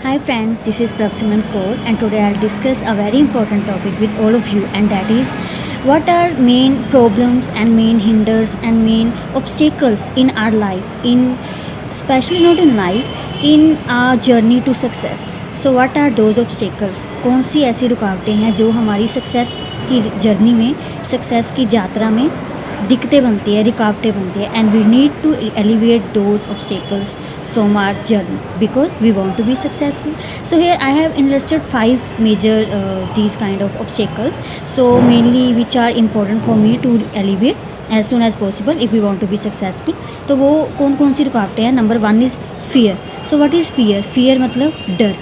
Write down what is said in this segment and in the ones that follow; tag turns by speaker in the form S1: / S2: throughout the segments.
S1: Hi friends, this is Prabsimran Kaur and today I'll discuss a very important topic with all of you, and that is what are main problems and main hinders and main obstacles in our life, in especially not in life, in our journey to success. So what are those obstacles? कौन सी ऐसी रुकावटें हैं जो हमारी success की journey में, success की यात्रा में दिक्कतें बनती है, रुकावटें बनती है, and we need to alleviate those obstacles from our journey because we want to be successful. So here I have enlisted 5 major these kind of obstacles, so mainly which are important for me to alleviate as soon as possible if we want to be successful. तो वो कौन कौन सी रुकावटें हैं? Number 1 is fear. So what is fear? fear मतलब डर.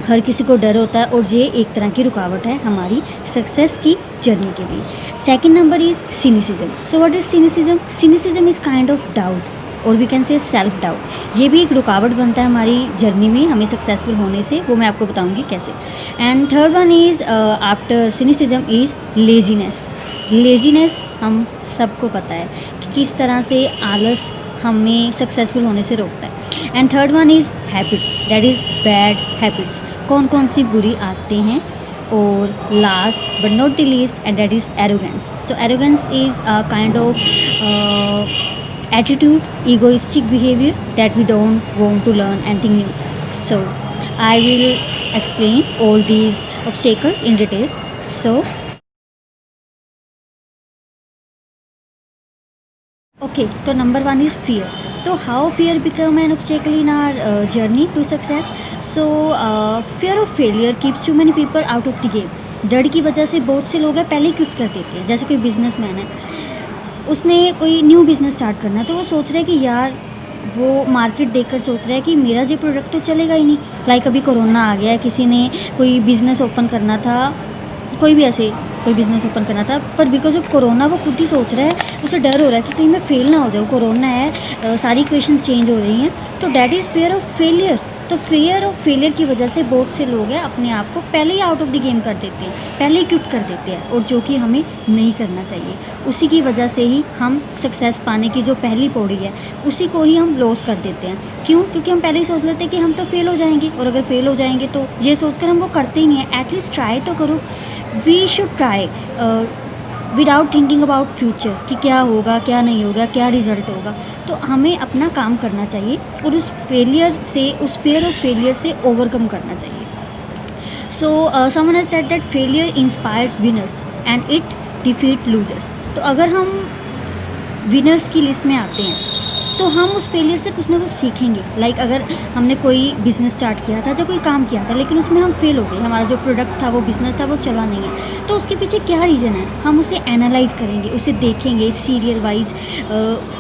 S1: हर किसी को डर होता है और ये एक तरह की रुकावट है हमारी सक्सेस की जर्नी के लिए. Second number is cynicism. So what is cynicism? Cynicism is kind of doubt और we can say self doubt. ये भी एक रुकावट बनता है हमारी जर्नी में हमें सक्सेसफुल होने से, वो मैं आपको बताऊंगी कैसे. And third one is after cynicism is laziness. Laziness हम सबको पता है कि किस तरह से आलस हमें सक्सेसफुल होने से रोकता है. And third one is habit, that is bad habits. कौन कौन सी बुरी आदतें हैं. और last but not the least and that is arrogance. So arrogance is a kind of attitude, egoistic behavior that we don't want to learn anything new. So I will explain all these obstacles in detail. So okay, so number 1 is fear. So how fear become an obstacle in our journey to success? So fear of failure keeps too many people out of the game. डर की वजह से बहुत से लोग हैं पहले ही quit कर देते हैं. जैसे कोई बिजनेसमैन है, उसने कोई न्यू बिज़नेस स्टार्ट करना है तो वो सोच रहा है कि यार, वो मार्केट देखकर सोच रहा है कि मेरा ये प्रोडक्ट तो चलेगा ही नहीं. लाइक अभी कोरोना आ गया है, किसी ने कोई बिज़नेस ओपन करना था, कोई भी ऐसे कोई बिज़नेस ओपन करना था, पर बिकॉज ऑफ कोरोना वो खुद ही सोच रहा है, उसे डर हो रहा है कि कहीं मैं फेल ना हो जाऊँ. कोरोना है, सारी इक्वेशंस चेंज हो रही हैं, तो that is fear of failure. तो फियर ऑफ फेलियर की वजह से बहुत से लोग हैं अपने आप को पहले ही आउट ऑफ द गेम कर देते हैं, पहले ही क्विट कर देते हैं, और जो कि हमें नहीं करना चाहिए. उसी की वजह से ही हम सक्सेस पाने की जो पहली पौड़ी है उसी को ही हम लॉस कर देते हैं. क्यों? क्योंकि हम पहले ही सोच लेते हैं कि हम तो फेल हो जाएंगे, और अगर फेल हो जाएंगे तो ये सोचकर हम वो करते ही नहीं है. एटलीस्ट ट्राई तो करो. We should try without thinking about future कि क्या होगा, क्या नहीं होगा, क्या रिज़ल्ट होगा. तो हमें अपना काम करना चाहिए और उस फेलियर से, उस फेयर ऑफ फेलियर से ओवरकम करना चाहिए. So someone has said that failure inspires winners and it defeat losers. तो अगर हम विनर्स की लिस्ट में आते हैं तो हम उस फेलियर से कुछ ना कुछ सीखेंगे. लाइक अगर हमने कोई बिज़नेस स्टार्ट किया था या कोई काम किया था लेकिन उसमें हम फेल हो गए, हमारा जो प्रोडक्ट था, वो बिज़नेस था, वो चला नहीं है, तो उसके पीछे क्या रीज़न है, हम उसे एनालाइज करेंगे, उसे देखेंगे सीरियल वाइज,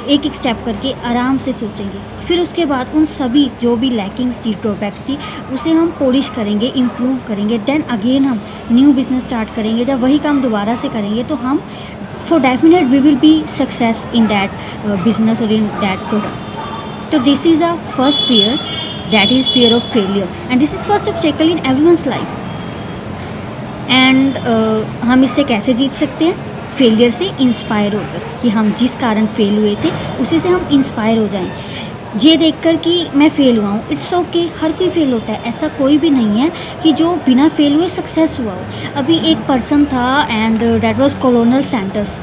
S1: एक एक स्टेप करके आराम से सोचेंगे. फिर उसके बाद उन सभी जो भी लैकिंग्स थी, ड्रॉबैक्स थी, उसे हम पॉलिश करेंगे, इम्प्रूव करेंगे. देन अगेन हम न्यू बिज़नेस स्टार्ट करेंगे. जब वही काम दोबारा से करेंगे तो हम for definite we will be success in that business or in that product. So this is a first fear, that is fear of failure, and this is first obstacle in everyone's life. And हम इससे कैसे जीत सकते हैं? Failure से inspire होकर, कि हम जिस कारण फेल हुए थे उसी से हम इंस्पायर हो जाएं. ये देखकर कि मैं फ़ेल हुआ हूँ, इट्स ओके. हर कोई फेल होता है, ऐसा कोई भी नहीं है कि जो बिना फेल हुए सक्सेस हुआ हो. अभी एक पर्सन था एंड दैट वाज कॉलोनल सैंडर्स.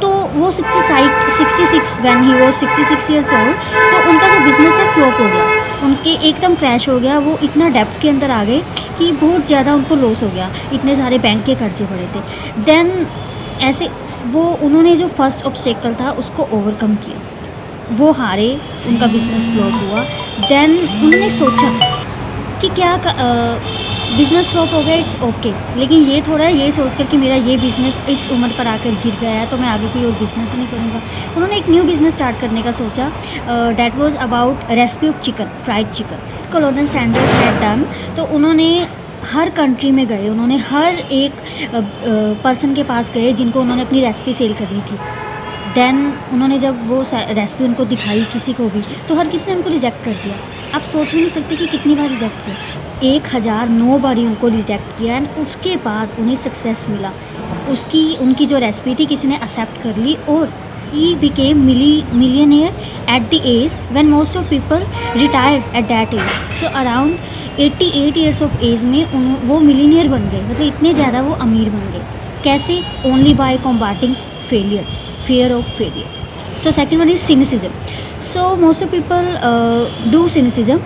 S1: तो वो 66 when he was 66 years old, तो उनका जो बिज़नेस है फ्लॉप हो गया, उनके एकदम क्रैश हो गया. वो इतना डेप्थ के अंदर आ गए कि बहुत ज़्यादा उनको लॉस हो गया, इतने सारे बैंक के कर्जे पड़े थे. देन ऐसे वो उन्होंने जो फर्स्ट ऑब्स्टेकल था उसको ओवरकम किया, वो हारे, उनका बिज़नेस फ्लॉप हुआ. देन उन्होंने सोचा कि क्या बिज़नेस फ्लॉप हो गया, इट्स ओके, लेकिन ये थोड़ा ये सोचकर कि मेरा ये बिज़नेस इस उम्र पर आकर गिर गया है तो मैं आगे कोई और बिज़नेस ही नहीं करूँगा. उन्होंने एक न्यू बिज़नेस स्टार्ट करने का सोचा. That was about recipe of chicken, fried chicken. कॉलोनल Sanders had done. तो उन्होंने हर कंट्री में गए, उन्होंने हर एक पर्सन के पास गए जिनको उन्होंने अपनी रेसिपी सेल करनी थी. देन उन्होंने जब वो रेसिपी उनको दिखाई किसी को भी, तो हर किसी ने उनको रिजेक्ट कर दिया. आप सोच भी नहीं सकते कि कितनी बार रिजेक्ट किया. 1009 बारी उनको रिजेक्ट किया. एंड उसके बाद उन्हें सक्सेस मिला. उनकी जो रेसिपी थी किसी ने एक्सेप्ट कर ली और He became millionaire at the age when most of people retired at that age. So around 88 years of age में वो मिलीनियर बन गए, मतलब इतने ज़्यादा वो अमीर बन गए. कैसे? Only by combating failure, fear of failure. So second one is cynicism. So most of people do cynicism,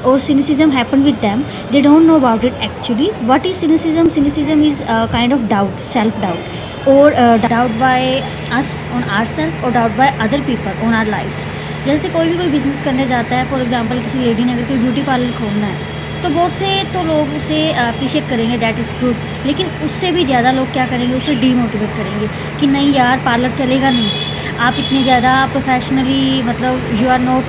S1: or cynicism happen with them. They don't know about it actually. What is cynicism? Cynicism is a kind of doubt, self-doubt, or doubt by us on ourselves, or doubt by other people on our lives. जैसे कोई business करने जाता है, for example किसी lady ने अगर कोई beauty parlour खोलना है, तो बहुत से तो लोग उसे अप्रिशिएट करेंगे, दैट इज़ गुड. लेकिन उससे भी ज़्यादा लोग क्या करेंगे, उसे डीमोटिवेट करेंगे कि नहीं यार पार्लर चलेगा नहीं, आप इतने ज़्यादा प्रोफेशनली, मतलब you are not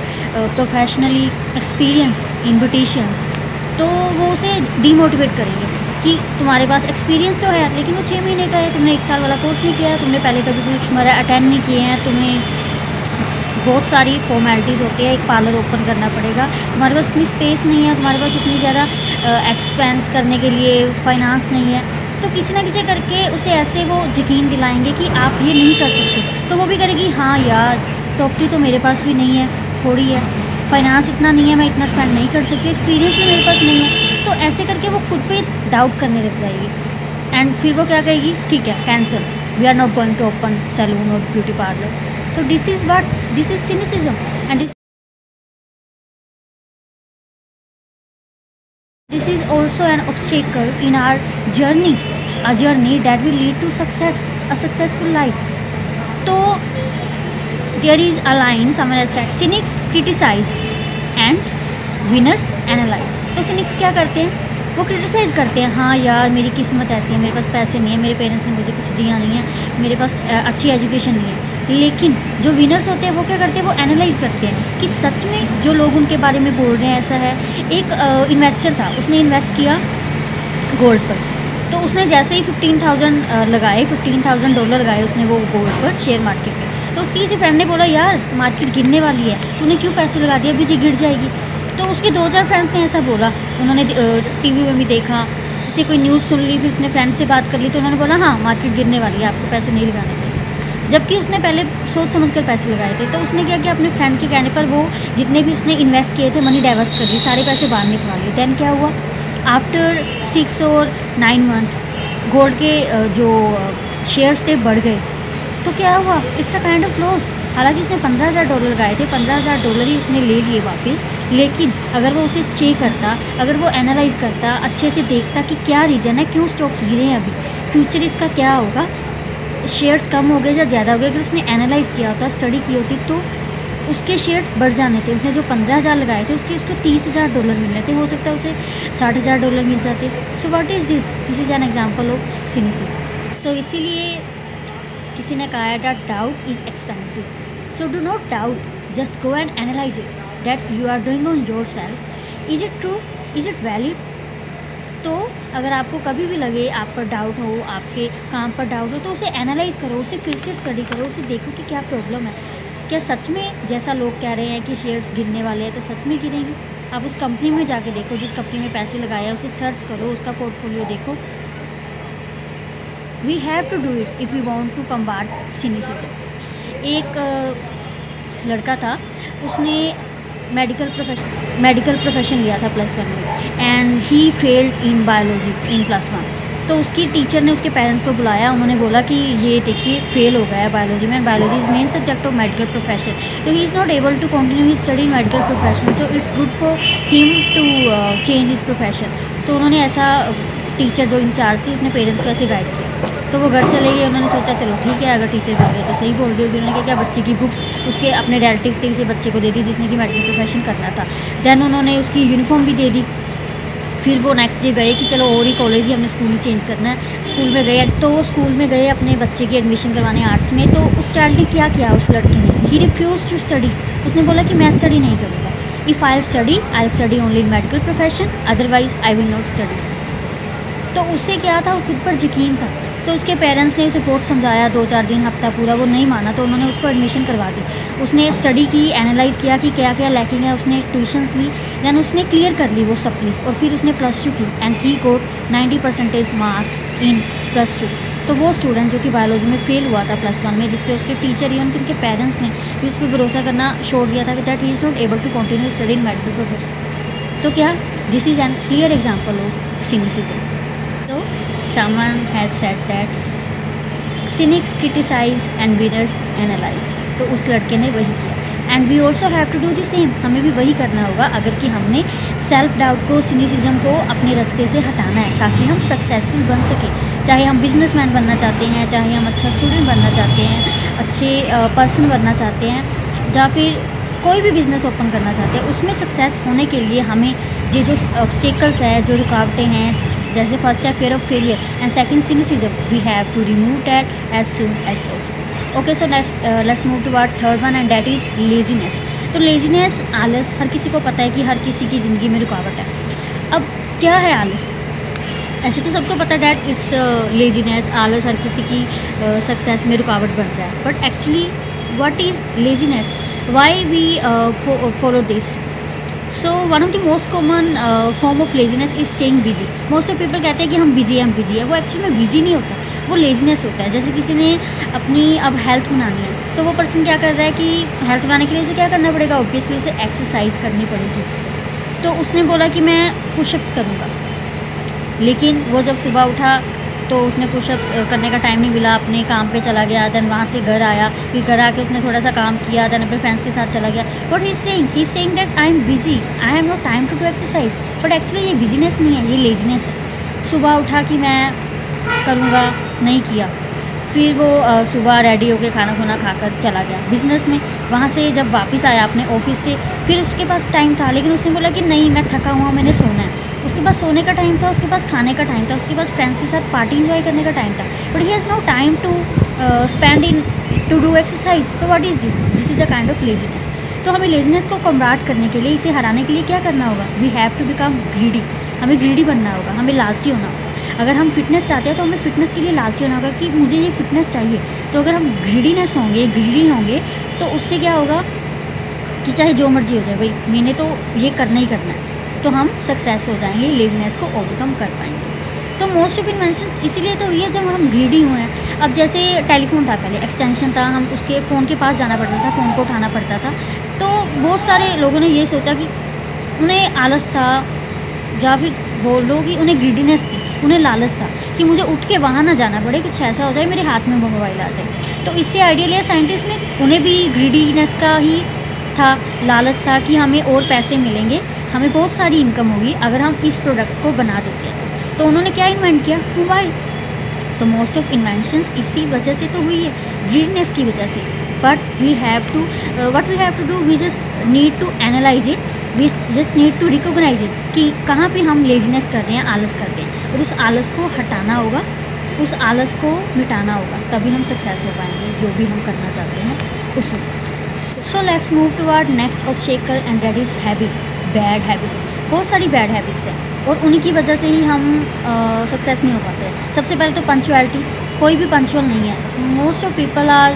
S1: professionally experience in beauticians. तो वो उसे डीमोटिवेट करेंगे कि तुम्हारे पास एक्सपीरियंस तो है लेकिन वो 6 महीने का है, तुमने 1 साल वाला कोर्स नहीं किया है, तुमने पहले कभी कोई स्मरा अटेंड नहीं किए हैं, तुम्हें बहुत सारी फॉर्मेलिटीज़ होती है, एक पार्लर ओपन करना पड़ेगा, तुम्हारे पास इतनी स्पेस नहीं है, तुम्हारे पास इतनी ज़्यादा एक्सपेंस करने के लिए फाइनेंस नहीं है. तो किसी ना किसी करके उसे ऐसे वो यकीन दिलाएंगे कि आप ये नहीं कर सकते. तो वो भी करेगी हाँ यार प्रॉपर्टी तो मेरे पास भी नहीं है, थोड़ी है, फाइनेंस इतना नहीं है, मैं इतना स्पेंड नहीं कर सकती, एक्सपीरियंस भी मेरे पास नहीं है. तो ऐसे करके वो खुद पे डाउट करने लग जाएगी. एंड फिर वो क्या कहेगी, ठीक है cancel, we are not going to open salon और beauty parlour. So this is cynicism, and this is also an obstacle in our journey, a journey that will lead to success, a successful life. So there is a line somewhere that said cynics criticize and winners analyze. तो cynics क्या करते हैं, वो criticise करते हैं, हाँ यार मेरी किस्मत ऐसी है, मेरे पास पैसे नहीं है, मेरे पेरेंट्स ने मुझे कुछ दिया नहीं है, मेरे पास अच्छी एजुकेशन नहीं है. लेकिन जो विनर्स होते हैं वो क्या करते हैं, वो एनालाइज़ करते हैं कि सच में जो लोग उनके बारे में बोल रहे हैं ऐसा है. एक इन्वेस्टर था, उसने इन्वेस्ट किया गोल्ड पर. तो उसने जैसे ही 15,000 लगाए, $15,000 लगाए उसने वो गोल्ड पर शेयर मार्केट में. तो उसकी किसी फ्रेंड ने बोला यार मार्केट गिरने वाली है, तूने क्यों पैसे लगा दिया, अभी जी गिर जाएगी. तो उसके 2-4 फ्रेंड्स ने ऐसा बोला, उन्होंने टीवी में भी देखा, इससे कोई न्यूज़ सुन ली, फिर उसने फ्रेंड से बात कर ली, तो उन्होंने बोला हाँ मार्केट गिरने वाली है, आपको पैसे नहीं लगाने चाहिए. जबकि उसने पहले सोच समझ कर पैसे लगाए थे. तो उसने क्या किया, अपने फ्रेंड के कहने पर वो जितने भी उसने इन्वेस्ट किए थे मनी डाइवर्स कर ली, सारे पैसे बाहर निकलवा लिए. दैन क्या हुआ, आफ्टर 6 और 9 मंथ गोल्ड के जो शेयर्स थे बढ़ गए. तो क्या हुआ, it's a kind of loss. हालांकि उसने $15,000 लगाए थे, $15,000 ही उसने ले लिए वापस. लेकिन अगर वो उसे स्टे करता, अगर वो एनालाइज़ करता, अच्छे से देखता कि क्या रीज़न है, क्यों स्टॉक्स गिरे हैं, अभी फ्यूचर इसका क्या होगा, शेयर्स कम हो गए या ज़्यादा हो गए, अगर उसने एनालाइज़ किया होता, स्टडी की होती, तो उसके शेयर्स बढ़ जाने थे. उसने जो 15,000 लगाए थे उसको $30,000 मिलने थे, हो सकता है उसे $60,000 मिल जाते. So what is this is an example of cynicism. So इसीलिए किसी ने कहा है that doubt is expensive. So do not doubt, just go and analyse it that you are doing on your self. Is it true, is it valid. तो अगर आपको कभी भी लगे आप पर डाउट हो, आपके काम पर डाउट हो, तो उसे एनालाइज़ करो, उसे फिर से स्टडी करो, उसे देखो कि क्या प्रॉब्लम है, क्या सच में जैसा लोग कह रहे हैं कि शेयर्स गिरने वाले हैं तो सच में गिरेंगे. आप उस कंपनी में जाके देखो, जिस कंपनी में पैसे लगाया उसे सर्च करो, उसका पोर्टफोलियो देखो. We have to do it if you want to combat cynicism. एक लड़का था, उसने मेडिकल प्रोफेशन लिया था +1 में, and he failed in biology in +1. तो उसकी टीचर ने उसके पेरेंट्स को बुलाया, उन्होंने बोला कि ये देखिए फेल हो गया है बायोलॉजी में, and biology is main subject of medical profession, तो he is not able to continue his study in medical profession, so it's good for him to change his profession. तो उन्होंने ऐसा, टीचर जो in charge थी उसने parents को ऐसे guide किया. तो वो घर चले गए, उन्होंने सोचा चलो ठीक है अगर टीचर बोल रहे तो सही बोल रही होगी. उन्होंने क्या किया, बच्चे की बुक्स उसके अपने रिलेटिव्स के किसी बच्चे को दे दी जिसने कि मेडिकल प्रोफेशन करना था. देन उन्होंने उसकी यूनिफॉर्म भी दे दी. फिर वो नेक्स्ट डे गए कि चलो और ही कॉलेज ही, हमने स्कूल ही चेंज करना है. स्कूल में गए, तो वो स्कूल में गए अपने बच्चे की एडमिशन करवाने आर्ट्स में. तो उस चाइल्ड ने क्या किया, उस लड़के ने, ही रिफ्यूज़ टू स्टडी. उसने बोला कि मैं स्टडी नहीं करूँगा. If I study only in medical profession, otherwise I will not study. तो उसे क्या था, वो खुद पर यकीन था. तो उसके पेरेंट्स ने उसे बहुत समझाया, 2-4 दिन, हफ्ता पूरा, वो नहीं माना. तो उन्होंने उसको एडमिशन करवा दी. उसने स्टडी की, एनालाइज़ किया कि क्या क्या लैकिंग है, उसने ट्यूशन्स ली, दैन उसने क्लियर कर ली वो सप्ली, और फिर उसने +2 की, and he goat 90% marks in +2. तो वो स्टूडेंट जो कि बायोलॉजी में फेल हुआ था +1 में, जिस पे उसके टीचर इवन कि उनके पेरेंट्स ने भी उस पर भरोसा करना छोड़ दिया था कि that he is not able to continue study in medical profession. तो क्या this is an clear example of cynicism. तो someone has said that cynics criticise and winners analyse. तो उस लड़के ने वही किया and we also have to do the same. हमें भी वही करना होगा अगर कि हमने सेल्फ डाउट को, सिनिसिज्म को अपने रास्ते से हटाना है ताकि हम सक्सेसफुल बन सकें। चाहे हम बिजनेसमैन बनना चाहते हैं, चाहे हम अच्छा स्टूडेंट बनना चाहते हैं, अच्छे पर्सन बनना चाहते हैं, या फिर कोई भी बिज़नेस ओपन करना चाहते हैं, उसमें सक्सेस होने के लिए हमें ये जो ऑब्स्टेकल्स है, जो रुकावटें हैं, जैसे फर्स्ट है fear of failure and second cynicism, we have to remove that as soon as possible. Okay, so let's move to our third one and that is laziness. तो लेजीनेस, आलस, हर किसी को पता है कि हर किसी की ज़िंदगी में रुकावट है। अब क्या है आलस? ऐसे तो सबको पता है दैट इस लेजीनेस, आलस हर किसी की सक्सेस में रुकावट बन रहा है, but actually what is laziness? Why we follow this? So one of the most common form of laziness is staying busy. Most of people कहते हैं कि हम बिजी है, वो एक्चुअली में बिजी नहीं होता, वो लेजीनेस होता है। जैसे किसी ने अपनी अब हेल्थ बनानी है, तो वो पर्सन क्या कर रहा है कि हेल्थ बनाने के लिए उसे क्या करना पड़ेगा? ऑब्वियसली उसे एक्सरसाइज करनी पड़ेगी। तो उसने बोला कि मैं पुशअप्स करूँगा, लेकिन वो जब सुबह उठा तो उसने पुशअप्स करने का टाइम नहीं मिला, अपने काम पे चला गया, देन वहाँ से घर आया, फिर घर आके उसने थोड़ा सा काम किया, देन अपने फ्रेंड्स के साथ चला गया। But he is saying that I am busy, I have no time to do exercise. But actually ये बिजीनेस नहीं है, ये लेजीनेस है। सुबह उठा कि मैं करूँगा, नहीं किया, फिर वो सुबह रेडी होके खाना खुना खाकर चला गया बिज़नेस में। वहाँ से जब वापस आया अपने ऑफिस से, फिर उसके पास टाइम था, लेकिन उसने बोला कि नहीं, मैं थका हुआ, मैंने सोना है। उसके पास सोने का टाइम था, उसके पास खाने का टाइम था, उसके पास फ्रेंड्स के साथ पार्टी इंजॉय करने का टाइम था, but he has no time to spend in to do exercise. तो what is this? This is a kind of laziness. तो हमें लेजीनेस को कम्बाट करने के लिए, इसे हराने के लिए क्या करना होगा? We have to become greedy. हमें ग्रीडी बनना होगा, हमें लालची होना होगा। अगर हम फिटनेस चाहते हैं तो हमें फिटनेस के लिए लालची होना होगा कि मुझे ये फिटनेस चाहिए। तो अगर हम ग्रीडीनेस होंगे, ग्रीडी होंगे, तो उससे क्या होगा कि चाहे जो मर्जी हो जाए, भाई मैंने तो ये करना ही करना है, तो हम सक्सेस हो जाएंगे, लेजीनेस को ओवरकम कर पाएंगे। तो मोस्ट ऑफ इन्वेंशंस इसीलिए तो हुई है जब हम ग्रीडी हुए हैं। अब जैसे टेलीफोन था, पहले एक्सटेंशन था, हम उसके फ़ोन के पास जाना पड़ता था, फ़ोन को उठाना पड़ता था। तो बहुत सारे लोगों ने ये सोचा कि उन्हें आलस था, या फिर बोलो कि उन्हें ग्रीडीनेस थी, उन्हें लालच था कि मुझे उठ के वहाँ ना जाना पड़े, कुछ ऐसा हो जाए मेरे हाथ में मोबाइल आ जाए। तो इससे आइडिया लिया साइंटिस्ट ने, उन्हें भी ग्रीडीनेस का ही था, लालच था कि हमें और पैसे मिलेंगे, हमें बहुत सारी इनकम होगी अगर हम इस प्रोडक्ट को बना देते हैं। तो उन्होंने क्या इन्वेंट किया? मोबाइल। तो मोस्ट ऑफ इन्वेंशंस इसी वजह से तो हुई है, ग्रीडनेस की वजह से। But we have to what we have to do, we just need to analyse it, we just need to recognise it कि कहाँ पे हम लेजीनेस कर रहे हैं, आलस कर रहे हैं, और उस आलस को हटाना होगा, उस आलस को मिटाना होगा, तभी हम सक्सेस हो पाएंगे जो भी हम करना चाहते हैं उसमें। So let's move to our next obstacle and that is habit, bad habits. बहुत सारी बैड हैबिट्स हैं और उन्हीं की वजह से ही हम सक्सेस नहीं हो पाते हैं। सबसे पहले तो पंचुअलिटी, कोई भी पंचुअल नहीं है। Most of people are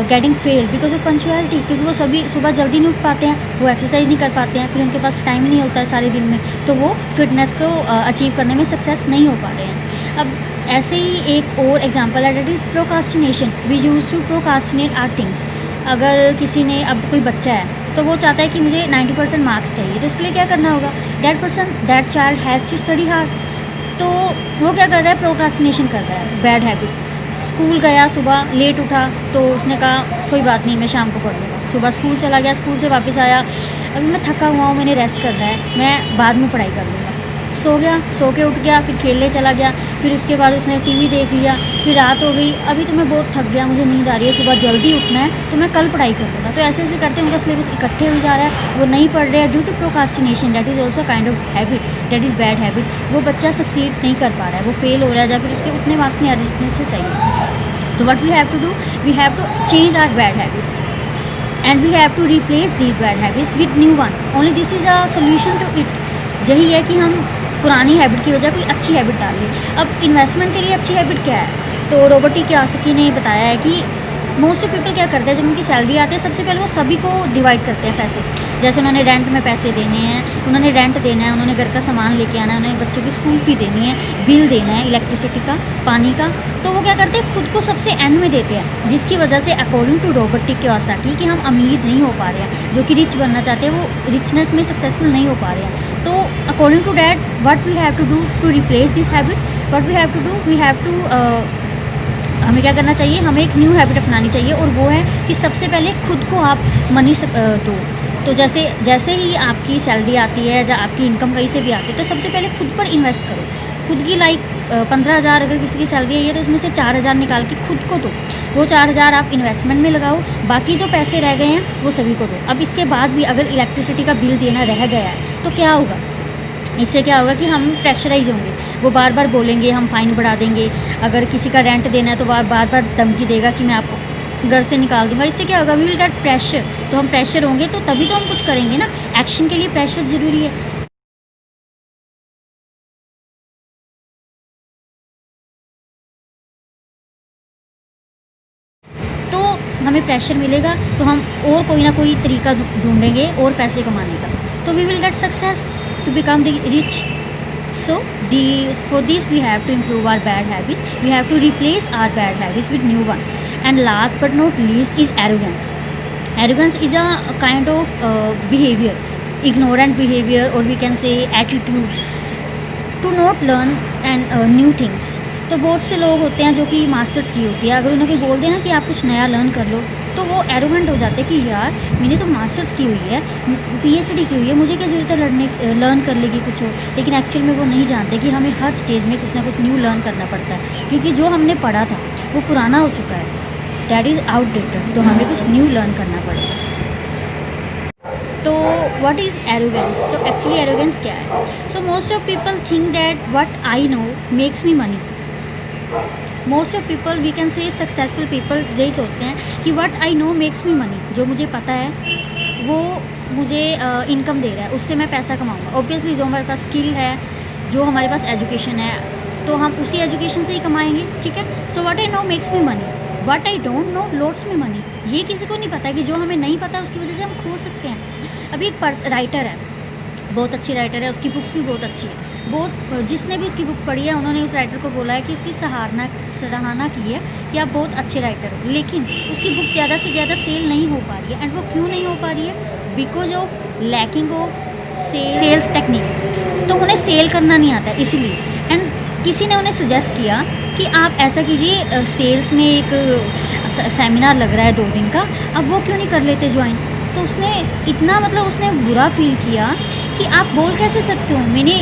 S1: getting fail because of punctuality, क्योंकि वो सभी सुबह जल्दी नहीं उठ पाते हैं, वो एक्सरसाइज नहीं कर पाते हैं, फिर उनके पास टाइम नहीं होता है सारे दिन में, तो वो फिटनेस को अचीव करने में सक्सेस नहीं हो पा रहे हैं। अब ऐसे ही एक और एग्जाम्पल है, that is procrastination. We use to procrastinate our things. अगर किसी ने, अब कोई बच्चा है तो वो चाहता है कि मुझे 90% मार्क्स चाहिए, तो उसके लिए क्या करना होगा? That child has to study hard. तो वो क्या कर रहा है? प्रोकास्टिनेशन कर रहा है, बैड हैबिट। स्कूल गया, सुबह लेट उठा, तो उसने कहा कोई बात नहीं, मैं शाम को पढ़ लूँगा। सुबह स्कूल चला गया, स्कूल से वापस आया, अभी मैं थका हुआ हूँ, मैंने रेस्ट करना है, मैं बाद में पढ़ाई कर लूँगा। सो गया, सो के उठ गया, फिर खेलने चला गया, फिर उसके बाद उसने टीवी देख लिया, फिर रात हो गई, अभी तो मैं बहुत थक गया, मुझे नींद आ रही है, सुबह जल्दी उठना है, तो मैं कल पढ़ाई कर लूँगा। तो ऐसे ऐसे करते उनका सिलेबस इकट्ठे हो जा रहा है, वो नहीं पढ़ रहे हैं due to procrastination. That is also kind of habit, that is bad habit. वो बच्चा सक्सीड नहीं कर पा रहा है, वो फेल हो रहा है, या फिर उसके उतने मार्क्स नहीं आ रहे जितने उससे चाहिए। तो what we have to do, we have to change our bad habits and we have to replace these bad habits with new one. Only this is a solution to it. यही है कि हम पुरानी हैबिट की वजह कोई अच्छी habit डाल लें। अब इन्वेस्टमेंट के लिए अच्छी हैबिट क्या है? तो रॉबर्ट टी कियोसाकी ने बताया है कि मोस्ट ऑफ पीपल क्या करते हैं, जब उनकी सैलरी आती है सबसे पहले वो सभी को डिवाइड करते हैं पैसे। जैसे उन्होंने रेंट में पैसे देने हैं, उन्होंने रेंट देना है, उन्होंने घर का सामान लेके आना है, उन्हें बच्चों की स्कूल फ़ी देनी है, बिल देना है इलेक्ट्रिसिटी का, पानी का, तो वो क्या करते हैं खुद को सबसे एंड में देते हैं, जिसकी वजह से according to Robert T Kiyosaki कि हम अमीर नहीं हो पा रहे हैं, जो कि रिच बनना चाहते हैं वो रिचनेस में सक्सेसफुल नहीं हो पा रहे हैं। तो according to that what we have to do to replace this habit, what we have to do, we have to हमें क्या करना चाहिए, हमें एक न्यू हैबिट अपनानी चाहिए, और वो है कि सबसे पहले खुद को आप मनी दो। तो जैसे ही आपकी सैलरी आती है या आपकी इनकम कहीं से भी आती है, तो सबसे पहले खुद पर इन्वेस्ट करो। खुद की 15,000 अगर किसी की सैलरी है तो उसमें से 4,000 निकाल के खुद को दो। वो 4,000 आप इन्वेस्टमेंट में लगाओ, बाकी जो पैसे रह गए हैं वो सभी को दो। अब इसके बाद भी अगर इलेक्ट्रिसिटी का बिल देना रह गया है तो क्या होगा, इससे क्या होगा कि हम प्रेशराइज होंगे, वो बार बार बोलेंगे, हम फ़ाइन बढ़ा देंगे। अगर किसी का रेंट देना है तो बार बार धमकी देगा कि मैं आपको घर से निकाल दूंगा। इससे क्या होगा, वी विल गेट प्रेशर। तो हम प्रेशर होंगे तो तभी तो हम कुछ करेंगे ना। एक्शन के लिए प्रेशर ज़रूरी है। तो हमें प्रेशर मिलेगा तो हम और कोई ना कोई तरीका ढूंढेंगे और पैसे कमाने का, तो we will get success to become rich. So for this we have to improve our bad habits. We have to replace our bad habits with new one. And last but not least is arrogance. Arrogance is a kind of behavior, ignorant behavior, or we can say attitude to not learn and new things. तो बहुत से लोग होते हैं जो कि masters की होती है, अगर उन्हें कोई बोल देना कि आप कुछ नया लर्न कर लो तो वो एरोगेंट हो जाते हैं कि यार मैंने तो मास्टर्स की हुई है, पीएचडी की हुई है, मुझे क्या ज़रूरत है लर्न कर लेगी कुछ और। लेकिन एक्चुअल में वो नहीं जानते कि हमें हर स्टेज में कुछ ना कुछ न्यू लर्न करना पड़ता है, क्योंकि जो हमने पढ़ा था वो पुराना हो चुका है, दैट इज़ आउटडेटेड। तो हमें कुछ न्यू लर्न करना पड़ेगा। तो व्हाट इज़ एरोगेंस? तो एक्चुअली एरोगेंस क्या है? So most of people think that what I know makes me money. Most of people, we can say successful people यही सोचते हैं कि what I know makes me money, जो मुझे पता है वो मुझे इनकम दे रहा है, उससे मैं पैसा कमाऊँगा। ऑब्वियसली जो हमारे पास स्किल है, जो हमारे पास एजुकेशन है, तो हम उसी एजुकेशन से ही कमाएंगे, ठीक है। So what I know makes me money, what I don't know lots me money. ये किसी को नहीं पता कि जो हमें नहीं पता उसकी वजह से हम खो सकते हैं। अभी एक राइटर है, बहुत अच्छी राइटर है, उसकी बुक्स भी बहुत अच्छी है। बहुत जिसने भी उसकी बुक पढ़ी है उन्होंने उस राइटर को बोला है कि उसकी सराहना की है कि आप बहुत अच्छे राइटर हो, लेकिन उसकी बुक ज़्यादा से ज़्यादा सेल नहीं हो पा रही है। एंड वो क्यों नहीं हो पा रही है? Because of lacking of sales technique. तो उन्हें सेल करना नहीं आता इसीलिए। एंड किसी ने उन्हें सुजेस्ट किया कि आप ऐसा कीजिए, सेल्स में एक सेमिनार लग रहा है 2 दिन का, अब वो क्यों नहीं कर लेते ज्वाइन। तो उसने इतना उसने बुरा फील किया कि आप बोल कैसे सकते हो, मैंने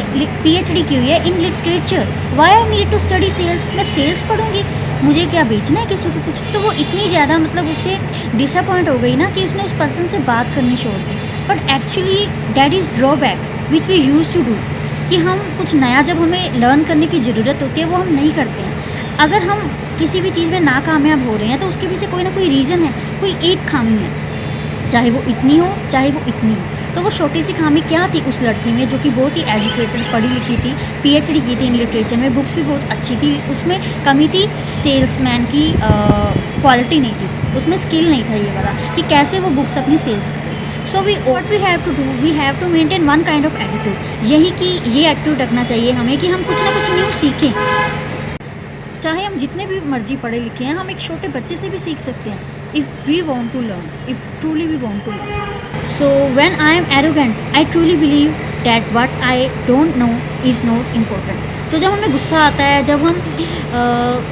S1: पीएचडी की हुई है in literature, why I need to study sales, मैं सेल्स पढ़ूंगी, मुझे क्या बेचना है किसी को कुछ। तो वो इतनी ज़्यादा उससे डिसअपॉइंट हो गई ना कि उसने उस पर्सन से बात करनी छोड़ दी। But actually that is drawback which we use to do, कि हम कुछ नया जब हमें लर्न करने की ज़रूरत होती है वो हम नहीं करते हैं। अगर हम किसी भी चीज़ में नाकामयाब हो रहे हैं तो उसके पीछे कोई ना कोई रीज़न है, कोई एक खामी है, चाहे वो इतनी हो चाहे वो इतनी हो। तो वो छोटी सी खामी क्या थी उस लड़की में, जो कि बहुत ही एजुकेटेड, पढ़ी लिखी थी, पीएचडी की थी इन लिटरेचर में, बुक्स भी बहुत अच्छी थी, उसमें कमी थी सेल्समैन की क्वालिटी नहीं थी, उसमें स्किल नहीं था ये वाला कि कैसे वो बुक्स अपनी सेल्स करे। So what we have to do, we have to maintain one kind of attitude, यही कि ये एटीट्यूड रखना चाहिए हमें कि हम कुछ ना कुछ न्यू सीखें। चाहे हम जितने भी मर्जी पढ़े लिखे हैं, हम एक छोटे बच्चे से भी सीख सकते हैं, if we want to learn, if truly we want to learn. So when I am arrogant, I truly believe that what I don't know is not important. तो जब हमें गुस्सा आता है, जब हम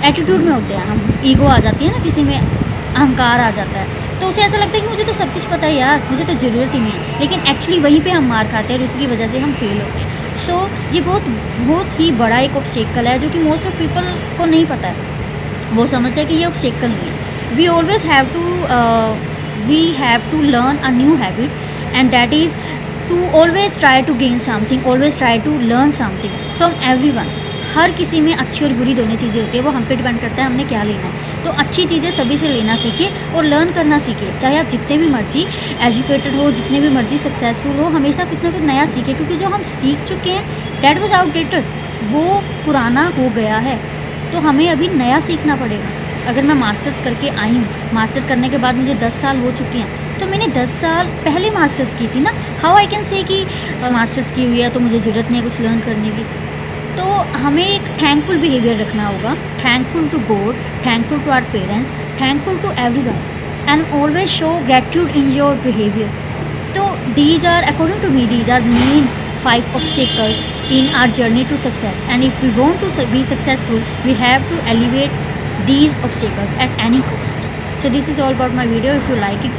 S1: एटीट्यूड में होते हैं, हम ईगो आ जाती है ना, किसी में अहंकार आ जाता है, तो उसे ऐसा लगता है कि मुझे तो सब कुछ पता है यार, मुझे तो ज़रूरत ही नहीं है। लेकिन एक्चुअली वहीं पे हम मार खाते हैं और उसकी वजह से हम फेल होते हैं। सो ये बहुत ही बड़ा एक ऑब्स्टेकल है जो कि मोस्ट ऑफ पीपल को नहीं पता है। वो समझते हैं कि ये ऑब्स्टेकल नहीं है। We always have to learn a new habit, and that is to always try to gain something, always try to learn something from everyone. हर किसी में अच्छी और बुरी दोनों चीज़ें होती है, वो हम पे डिपेंड करता है हमने क्या लेना है। तो अच्छी चीज़ें सभी से लेना सीखे और लर्न करना सीखे, चाहे आप जितने भी मर्जी एजुकेटेड हो, जितने भी मर्जी सक्सेसफुल हो, हमेशा कुछ ना कुछ नया सीखे, क्योंकि जो हम सीख चुके हैं दैट वाज आउटडेटेड, वो पुराना हो गया है। तो हमें अभी नया सीखना पड़ेगा। अगर मैं मास्टर्स करके आई हूँ, मास्टर्स करने के बाद मुझे 10 साल हो चुके हैं, तो मैंने 10 साल पहले मास्टर्स की थी ना। हाउ आई कैन से कि मास्टर्स की हुई है तो मुझे ज़रूरत नहीं है कुछ लर्न करने की। तो हमें एक थैंकफुल बिहेवियर रखना होगा, thankful to God, thankful to our parents, thankful to everyone, and always show gratitude in your behaviour. तो these are, according to me, these are main 5 obstacles in our journey to success, and if we want to be successful, we have to alleviate these obstacles at any cost. So this is all about my video. If you like it,